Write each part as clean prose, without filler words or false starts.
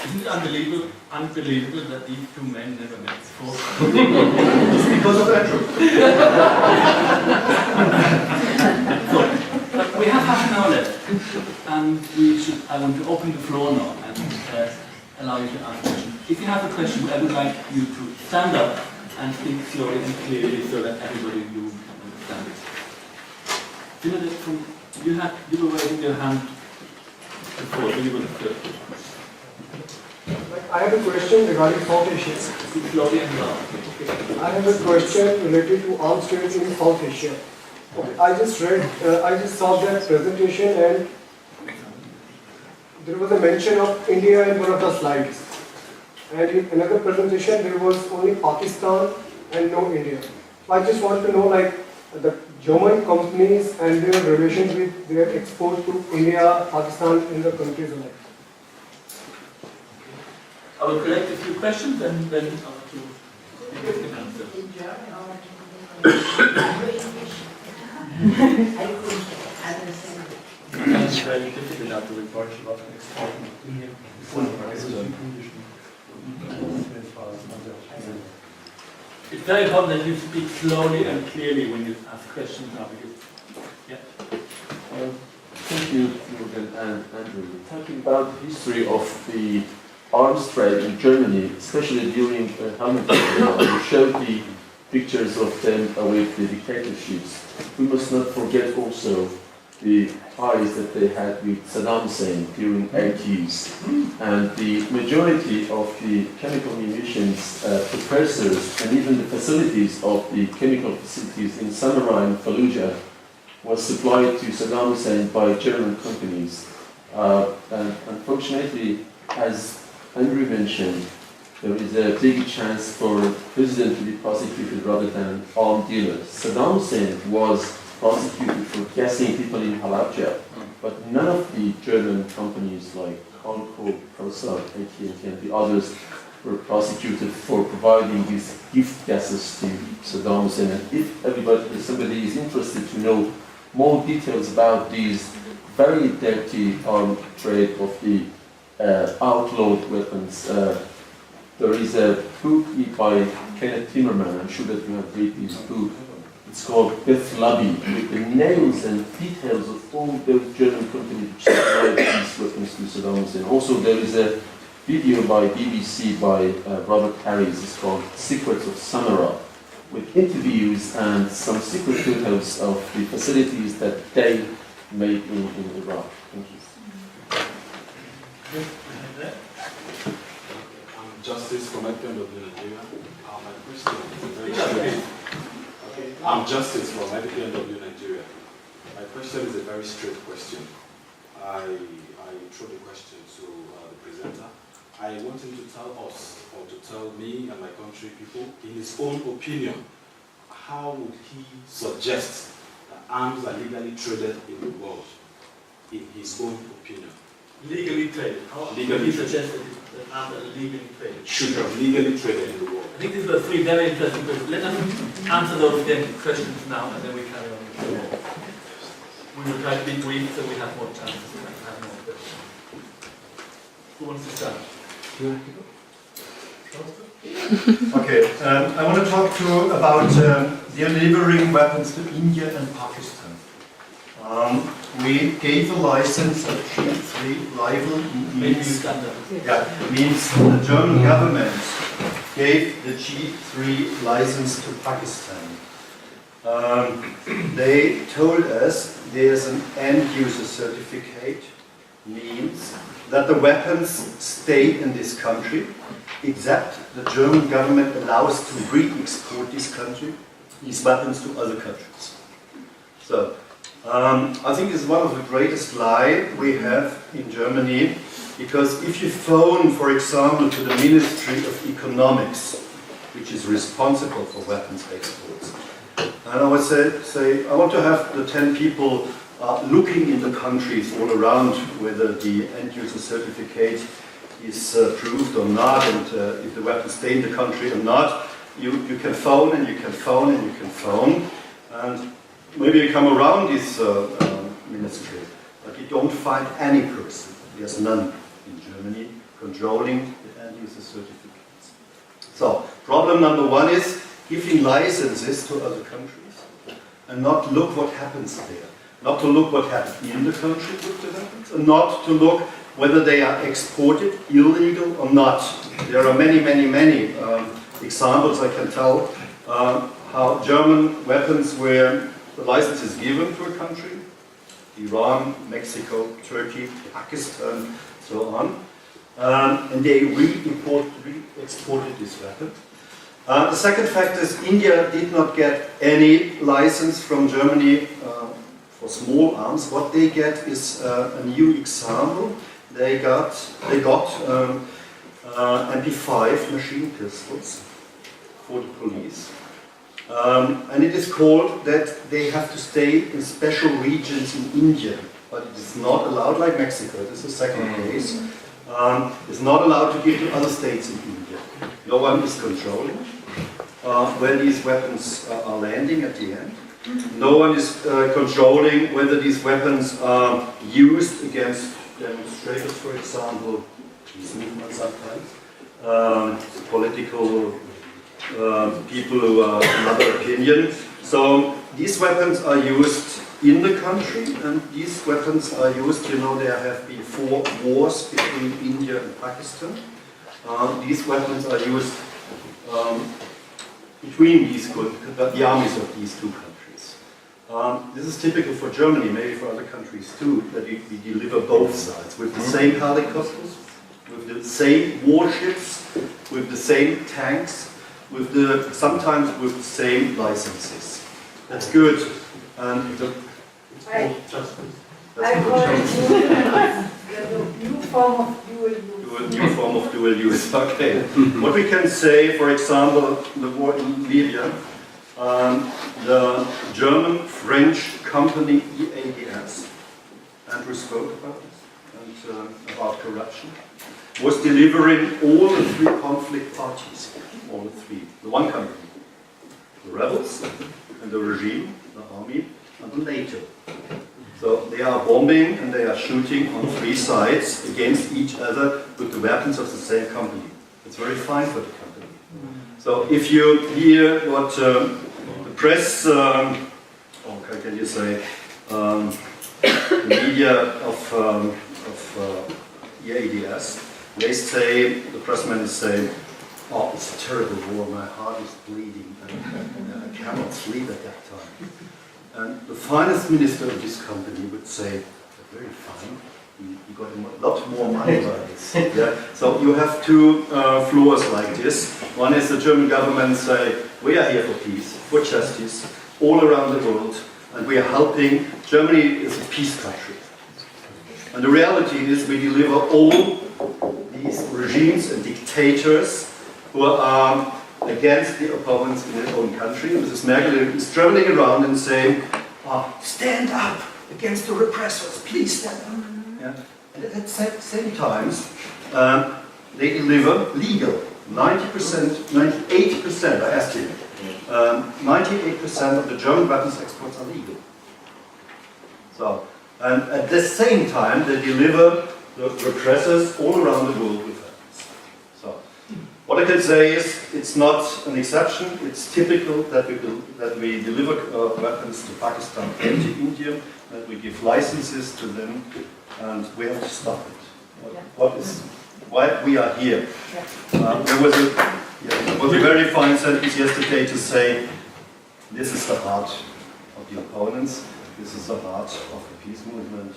Isn't it unbelievable that these two men never met before? Just because of Andrew. So, we have half an hour left, and I want to open the floor now and allow you to ask questions. If you have a question, I would like you to stand up and speak slowly and clearly so that everybody in the room can understand it. You were raising your hand before, so you were the first. I have a question regarding South Asia. Slowly and loud. I have a question related to arms trade in South Asia. I just saw that presentation, and there was a mention of India in one of the slides. And in another presentation, there was only Pakistan and no India. So I just want to know, like, the German companies and their relations with their export to India, Pakistan, and the countries alike. I will collect a few questions and then I want to give the answer. In German or It's very difficult now to report about exporting India. It's very important that you speak slowly and clearly when you ask questions now. Thank you, Jürgen and Andrew. Talking about the history of the arms trade in Germany, especially during Helmut Kohl, you showed the pictures of them with the dictatorships. We must not forget also the ties that they had with Saddam Hussein during 80s. And the majority of the chemical munitions precursors and even the facilities of the chemical facilities in Samarra and Fallujah was supplied to Saddam Hussein by German companies. And unfortunately, as Andrew mentioned, there is a big chance for the president to be prosecuted rather than armed dealers. Saddam Hussein was prosecuted for gassing people in Halabja, but none of the German companies like Conco, Prosat, AT&T and the others were prosecuted for providing these gift gases to Saddam Hussein. And if somebody is interested to know more details about these very dirty armed trade of the outlawed weapons, there is a book by Kenneth Timmerman. I'm sure that you have read this book. It's called Death Lobby, with the names and details of all those German companies which supplied these weapons to Saddam Hussein. Also, there is a video by BBC by Robert Harris. It's called Secrets of Samarra, with interviews and some secret photos of the facilities that they made in Iraq. Thank you. I'm Justice from IPPNW Nigeria. My question is very straight. I'm Justice from IPPNW Nigeria. My question is a very straight question. I throw the question to the presenter. I want him to tell us, or to tell me and my country people, in his own opinion, how would he suggest that arms are legally traded in the world, in his own opinion? Legally traded. How legally suggested that arms are legally traded? Should have legally traded in the world. I think these were three very interesting questions. Let us answer those questions now and then we carry on. We will try to be brief so we have more chances to have more questions. Who wants to start? Okay, I want to talk about delivering weapons to India and Pakistan. We gave a license, a G3 rifle, means the German government gave the G3 license to Pakistan. They told us there's an end-user certificate, means that the weapons stay in this country, except the German government allows to re-export these weapons to other countries. So, I think it's one of the greatest lies we have in Germany, because if you phone, for example, to the Ministry of Economics, which is responsible for weapons exports, and I would say I want to have the 10 people looking in the countries all around whether the end-user certificate is approved or not, and if the weapons stay in the country or not. You can phone and you can phone and you can phone, and maybe you come around this ministry, but you don't find any person, there's none in Germany, controlling the end user certificates. So, problem number one is giving licenses to other countries and not look what happens there. Not to look what happens in the country with the weapons, and not to look whether they are exported illegal or not. There are many examples I can tell how German weapons were the license is given to a country, Iran, Mexico, Turkey, Pakistan, so on, and they re-exported this weapon. The second fact is India did not get any license from Germany for small arms. What they get is a new example. They got MP5 machine pistols for the police. And it is called that they have to stay in special regions in India, but it is not allowed, like Mexico, this is the second case. It's not allowed to give to other states in India. No one is controlling where these weapons are landing at the end. No one is controlling whether these weapons are used against demonstrators, for example, these movements sometimes, political people who are of another opinion. So these weapons are used in the country, and these weapons are used, you know, there have been 4 wars between India and Pakistan. These weapons are used between the armies of these two countries. This is typical for Germany, maybe for other countries too, that we deliver both sides with the same helicopters, with the same warships, with the same tanks, sometimes with the same licenses. That's good. And I call it the new form of dual use. New form of dual use. Okay. What we can say, for example, the war in Libya, the German-French company EADS, Andrew spoke about this, and about corruption, was delivering all the 3 conflict parties, all the 3, the one company, the rebels and the regime, the army, and the NATO. So they are bombing and they are shooting on 3 sides against each other with the weapons of the same company. It's very fine for the company. So if you hear what the press, or how can you say, the media of EADS, they say, the pressman is saying, oh, it's a terrible war, my heart is bleeding, and I cannot sleep at that time. And the finance minister of this company would say, very fine, you got a lot more money by this. Yeah? So you have 2 floors like this. One is the German government say, we are here for peace, for justice, all around the world, and we are helping. Germany is a peace country. And the reality is we deliver all these regimes and dictators who are against the opponents in their own country. Mrs. Merkel is traveling around and saying, stand up against the repressors, please stand up. Yeah? And at the same time, they deliver legal. 90%, 98%, I asked him, 98% of the German weapons exports are legal. So, and at the same time, they deliver the repressors all around the world with weapons. So, what I can say is, it's not an exception, it's typical that we deliver weapons to Pakistan and to India, that we give licenses to them, and we have to stop it. Why we are here. There was a very fine sentence yesterday to say, this is the heart of the opponents, this is the heart of the peace movement,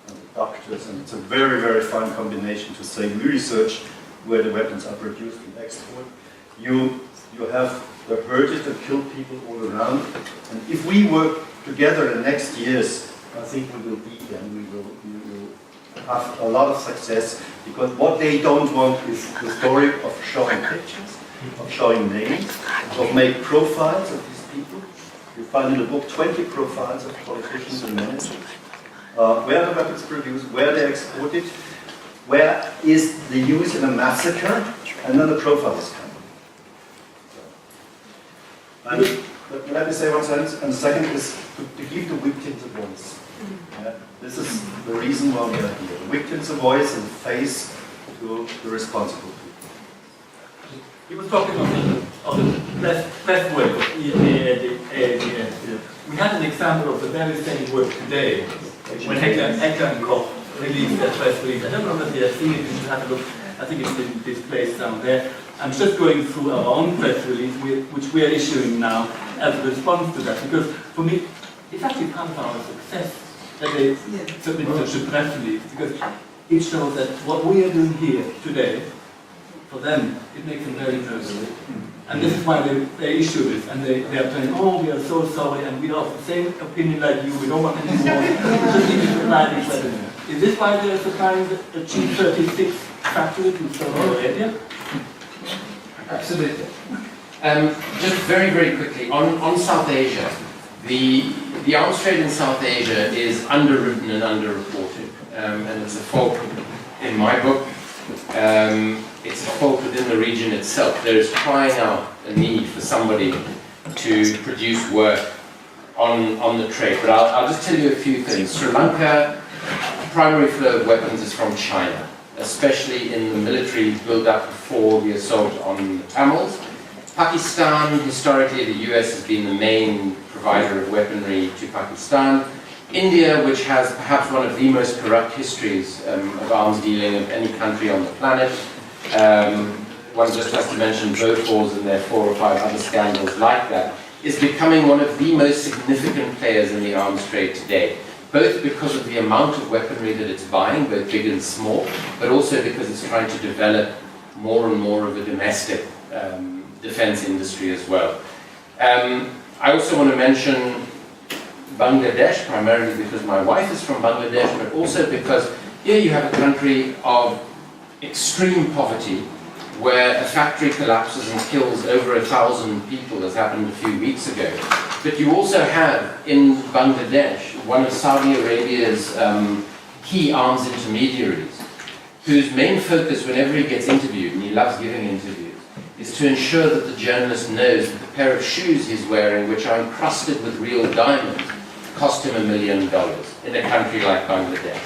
and the doctors, and it's a very, very fine combination to say, we research where the weapons are produced and export. You have the hurted and killed people all around, and if we work together in the next years, I think we will beat them, we will have a lot of success, because what they don't want is the story of showing pictures, of showing names, of making profiles of these people. You find in the book 20 profiles of politicians and managers, where the weapons produced, where they're exported, where is the use in a massacre, and then the profile is coming. And let me say one sentence, and the second is to give the victims a voice. Yeah? This is the reason why we are here. The victims a voice in the face to the responsible people. He was talking of the best way of EADS. We had an example of the very same work today when Heckler and Koch released their press release. I don't know whether you have seen it, you should have a look. I think it's been displayed down there. I'm just going through our own press release, which we are issuing now as a response to that, because for me, it's actually part of our success that they submit such a press release, because it shows that what we are doing here today, for them, it makes them very nervous. And this is why they issue this, and they are saying, oh, we are so sorry, and we are of the same opinion like you, we don't want any more, we just need to supply these weapons. Is this why they are supplying the G36 factory to Saudi Arabia? Absolutely. Just very, very quickly, on South Asia, the arms trade in South Asia is underwritten and underreported, and it's a fault in my book. It's a fault within the region itself. There is crying out a need for somebody to produce work on the trade. But I'll just tell you a few things. Sri Lanka, primary flow of weapons is from China, especially in the military build-up before the assault on the Tamils. Pakistan, historically the US has been the main provider of weaponry to Pakistan. India, which has perhaps one of the most corrupt histories of arms dealing of any country on the planet. One just has to mention Bofors and their 4 or 5 other scandals like that, is becoming one of the most significant players in the arms trade today, both because of the amount of weaponry that it's buying, both big and small, but also because it's trying to develop more and more of a domestic defense industry as well. I also want to mention Bangladesh, primarily because my wife is from Bangladesh, but also because here you have a country of extreme poverty, where a factory collapses and kills over 1,000 people, as happened a few weeks ago. But you also have, in Bangladesh, one of Saudi Arabia's key arms intermediaries, whose main focus whenever he gets interviewed, and he loves giving interviews, is to ensure that the journalist knows that the pair of shoes he's wearing, which are encrusted with real diamonds, cost him $1 million in a country like Bangladesh.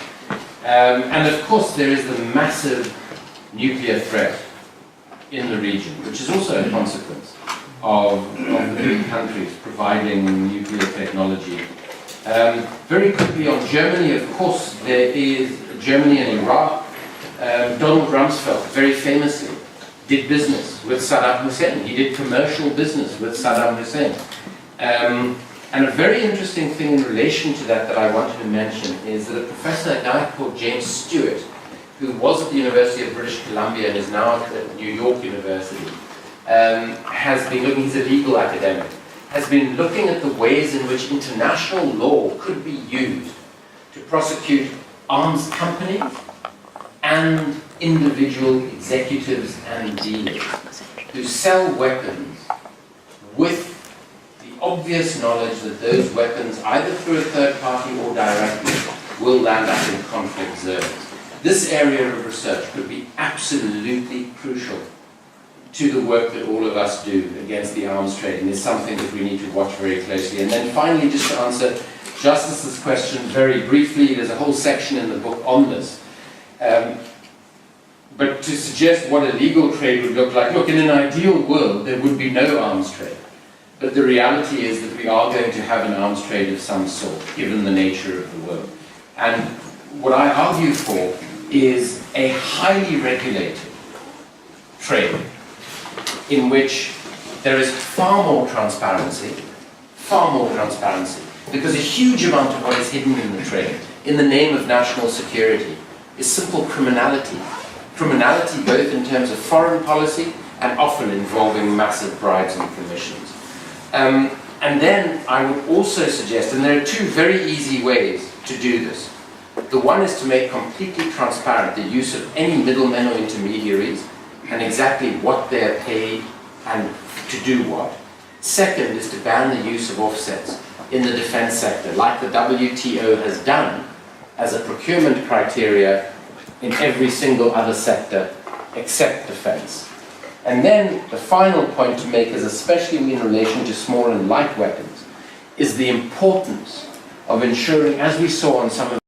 And of course there is the massive nuclear threat in the region, which is also a consequence of the big countries providing nuclear technology. Very quickly on Germany, of course, there is Germany and Iraq. Donald Rumsfeld, very famously, did business with Saddam Hussein. He did commercial business with Saddam Hussein. And a very interesting thing in relation to that I wanted to mention is that a professor, a guy called James Stewart, who was at the University of British Columbia and is now at New York University, has been looking, he's a legal academic, has been looking at the ways in which international law could be used to prosecute arms companies and individual executives and dealers who sell weapons with the obvious knowledge that those weapons, either through a third party or directly, will land up in conflict zones. This area of research could be absolutely crucial to the work that all of us do against the arms trade, and is something that we need to watch very closely. And then finally, just to answer Justice's question very briefly, there's a whole section in the book on this. But to suggest what a legal trade would look like, look, in an ideal world, there would be no arms trade. But the reality is that we are going to have an arms trade of some sort, given the nature of the world. And what I argue for is a highly regulated trade in which there is far more transparency, because a huge amount of what is hidden in the trade, in the name of national security, is simple criminality. Criminality both in terms of foreign policy and often involving massive bribes and commissions. And then I would also suggest, and there are 2 very easy ways to do this. The one is to make completely transparent the use of any middlemen or intermediaries and exactly what they're paid and to do what. Second is to ban the use of offsets in the defense sector, like the WTO has done as a procurement criteria in every single other sector except defense. And then the final point to make is, especially in relation to small and light weapons, is the importance of ensuring, as we saw on some of